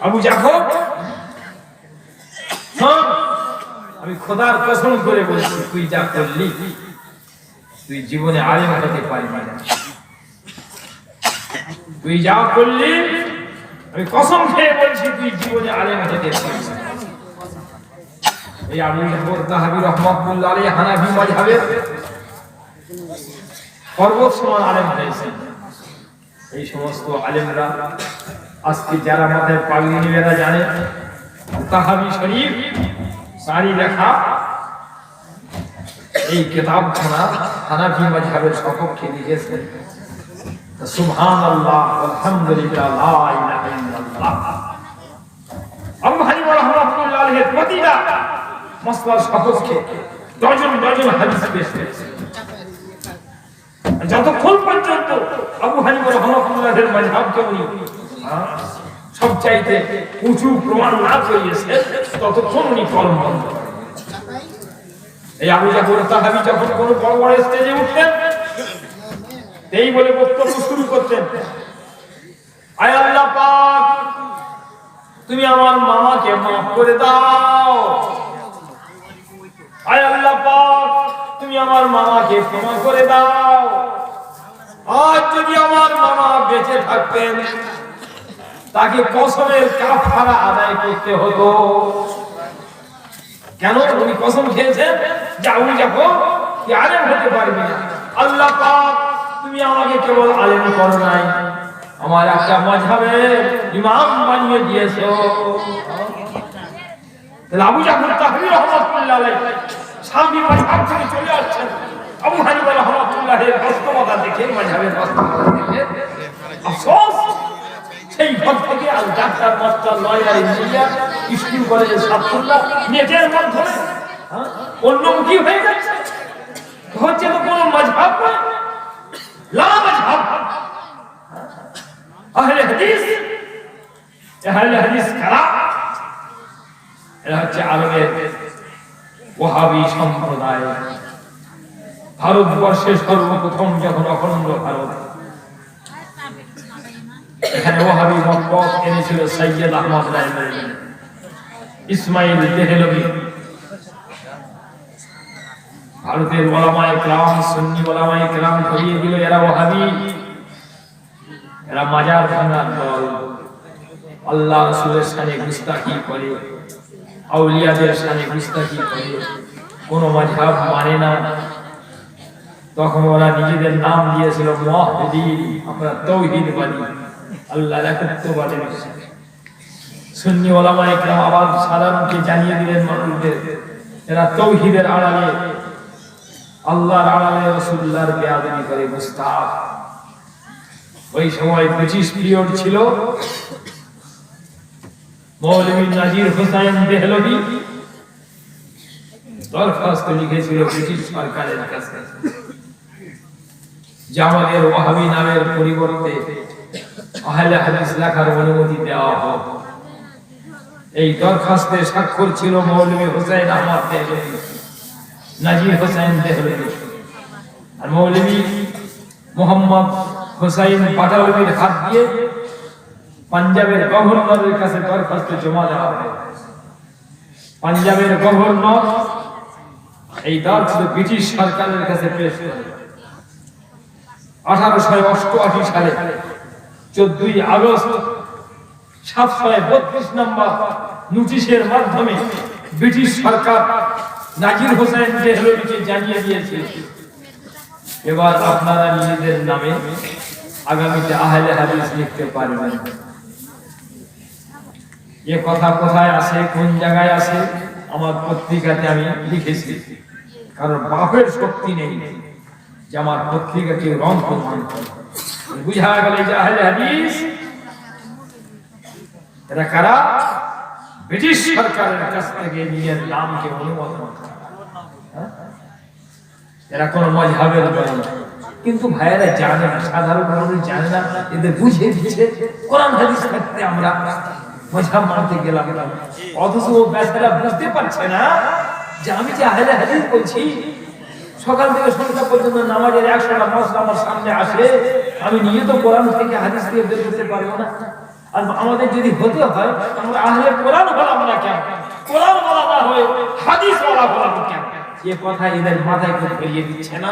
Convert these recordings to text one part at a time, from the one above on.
আবু জাফর শোন, আমি খোদার কসম করে বলছি, তুই যা করলি তুই জীবনে আলেম হতে পারবি না। তুই যা করলি আমি কসম খেয়ে বলছি তুই জীবনে আলেম হতে পারবি না। এই আবু জাফর তাহাবী রাহমাতুল্লাহ আলাইহি হানাফি মাযহাবের পর্বত সমান আলেম হয়েছেন। এই সমস্ত আলেমরা আজকে যারা মাথায় পাগড়ি নিয়ে জানে তাহাবী শরীফ সারি লেখা এই কিতাবখানা হানাফি মাযহাবের সপক্ষে লিখেছেন। সুবহানাল্লাহ আলহামদুলিল্লাহ লা ইলাহা ইল্লাল্লাহ। আবু হানিফা রাহমাতুল্লাহ আলাইহি প্রতিটা মাসলার সপক্ষে ডজন ডজন হাদিস পেশ করেছেন। যতক্ষণ পর্যন্ত আবু হানিফা রাহমাতুল্লাহের মাযহাবকে উনি সবচাইতে উঁচু প্রমাণ না করিয়েছে ততক্ষণ উনি কলম বন্ধ করেন। এই আবু জাফর তাহাবী যখন কোনো বড় বড় স্টেজে উঠতেন এই বলে বক্তব্য শুরু করতেন, আয় আল্লাহ পাক তুমি আমার মামাকে মাফ করে দাও, আয় আল্লাহ পাক তুমি আমার মামাকে ক্ষমা করে দাও। আজ যদি আমার মামা বেঁচে থাকতেন তাকে কসমের কাফারা আদায় করতে হতো। কেন? উনি কসম খেয়েছেন যে আবু জাফর তুই আলেম হতে পারবি না। আল্লাহ পাক তুমি আমাকে কেবল আলেম করো নাই, আমার একটা মাযহাবের ইমাম বানিয়ে দিয়েছো। তাহলে আবু জাফর তাহাবী রাহমাতুল্লাহ আলাইহি শাফিঈ মাযহাব থেকে চলে আসছেন। আবু হানিফা রাহমাতুল্লাহের বাস্তবতা দেখে, মাযহাবের বাস্তবতা দেখে আফসোস সেই ঘর থেকে আল ডাক্তার মাস্টার লয়ার ইঞ্জিনিয়ার স্কুল কলেজের ছাত্ররা নেটের মাধ্যমে অন্যমুখী হয়ে যাচ্ছে। হচ্ছে তো কোনো মাযহাব নয়, লা মাযহাব। আহলে হাদিস কারা? এরা হচ্ছে আরবের ওয়াহাবী সম্প্রদায়। ভারতবর্ষে সর্বপ্রথম যখন অখণ্ড ভারত, এখানে ওয়াহাবী মতবাদ এনেছিল সৈয়দ আহমদ রায়মানি, ইসমাইল দেহলভী। ভারতের ওলামায়ে কেরাম, সুন্নি ওলামায়ে কেরাম ধরিয়ে দিল এরা ওয়াহাবী, এরা মাজার ভাঙার দল। আল্লাহ রাসূলের শানে গুস্তাখি করে, আউলিয়াদের শানে গুস্তাখি করে, কোন মাযহাব মানে না। তখন ওরা নিজেদের নাম দিয়েছিল মুওয়াহ্হিদিন, আমরা তাওহীদবাদী, আল্লাহর একত্ববাদী। সুন্নি ওলামায়ে কেরাম আবার সাধারণকে জানিয়ে দিলেন মানুষদের এরা তাওহীদের আড়ালে, আল্লাহর আড়ালে রাসূলুল্লাহর বেয়াদবি করে মুস্তাক। ওই সময় ব্রিটিশ পিরিয়ড ছিল। মৌলভী নাজির হোসেন দেহলভী দরখাস্ত লিখেছিল ব্রিটিশ সরকারের কাছে যে আমাদের ওয়াহাবী নামের পরিবর্তে আহলে হাদিস লেখার অনুমতি দেওয়া হোক। এই দরখাস্তে স্বাক্ষর ছিল মৌলভী হোসেন আহমদ দেহলভী, নাজির হোসেন দেহলভী আর মৌলভী মোহাম্মদ হোসেন পাটালভীর হাত দিয়ে পাঞ্জাবের গভর্নরের কাছে দরখাস্ত জমা দেওয়া হয়। পাঞ্জাবের গভর্নর এই দরখাস্ত ব্রিটিশ সরকারের কাছে পেশ করে। 1888 সালে 14 আগস্ট 732 নম্বর নোটিশের মাধ্যমে ব্রিটিশ সরকার নাজির হোসেন দেহলভীকে জানিয়ে দিয়েছে এবার আপনারা নিজেদের নামে আগামীতে আহলে হাদিস লিখতে পারবেন। এ কথা কোথায় আছে, কোন জায়গায় আছে, আমার পত্রিকাতে আমি লিখেছি। কারণ বাপের শক্তি নেই যে আমার পত্রিকাকে রং প্রমাণ করে। বুঝা গেল যে আহলে হাদিস এরা কারা? ব্রিটিশ সরকারের কাছ থেকে নিজের নামকে অনুমোদন করে। এরা কোন মাযহাবের নয়। কিন্তু ভাইয়েরা জানে না, সাধারণ মানুষ জানে না, এদের বুঝিয়ে দিচ্ছে কোরআন হাদিস থাকতে আমরা মাযহাব মানতে গেলাম। অথচ ও বেচারা বুঝতে পারছে না যে আমি যে আহলে হাদিস বলছি, সকাল থেকে সন্ধ্যা পর্যন্ত নামাজের 100টা মসলা আমার সামনে আসে, আমি নিজে তো কোরআন থেকে হাদিস দিয়ে বের করতে পারবো না। আর আমাদের যদি হতে হয় আমরা আহলে কোরআন হলাম না কেন, কোরআন বলা না হয়ে হাদিস বলা হলাম কেন? এ কথা এদের মাথায় করে ফেলিয়ে দিচ্ছে না।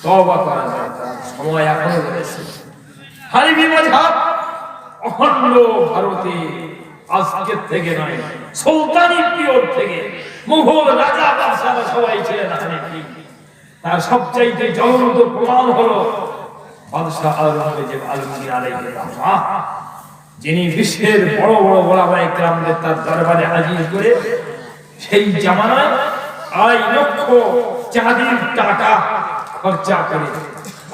তওবা করা দরকার, সময় এখনো রয়েছে। হানিফি মাযহাব অখণ্ড ভারতে আজকে থেকে নয়, সুলতানি পিরিয়ড থেকে মুঘল রাজা বাদশারা সবাই ছিলেন হানিফি। তার সবচাইতে জ্বলন্ত প্রমাণ হলো বাদশাহ আওরঙ্গজেব আলমগীর আলাইহিস সালাম, যিনি বিশ্বের বড় বড় ওলামায়ে কেরামদের তার দরবারে হাজির করে সেই জামানায় 2.5 লক্ষ চাঁদির টাকা খরচা করে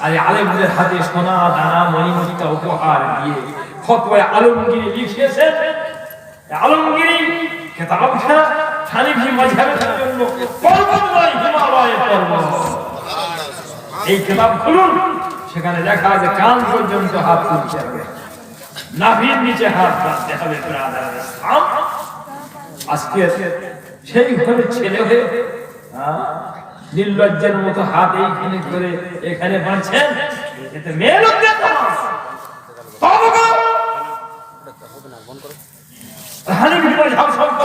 আর আলেমদের হাতে সোনা দানা মণিমুক্তা উপহার দিয়ে ফতোয়া আলমগীর লিখিয়েছেন। আলমগীর কিতাবটা হানিফি মাযহাবের জন্য পর্বত নয়, হিমালয়ের পর্বত। এই কিতাব খুলুন, সেখানে লেখা আছে কান পর্যন্ত হাত তুলতে হবে, নাভির নিচে হাত রাখতে হবে। আজকে সেই ঘরে ছেলে হয়ে নির্লজ্জের মতো হাত এইখানে করে এখানে বাঁধছেন, এতে মেয়ে লোকদের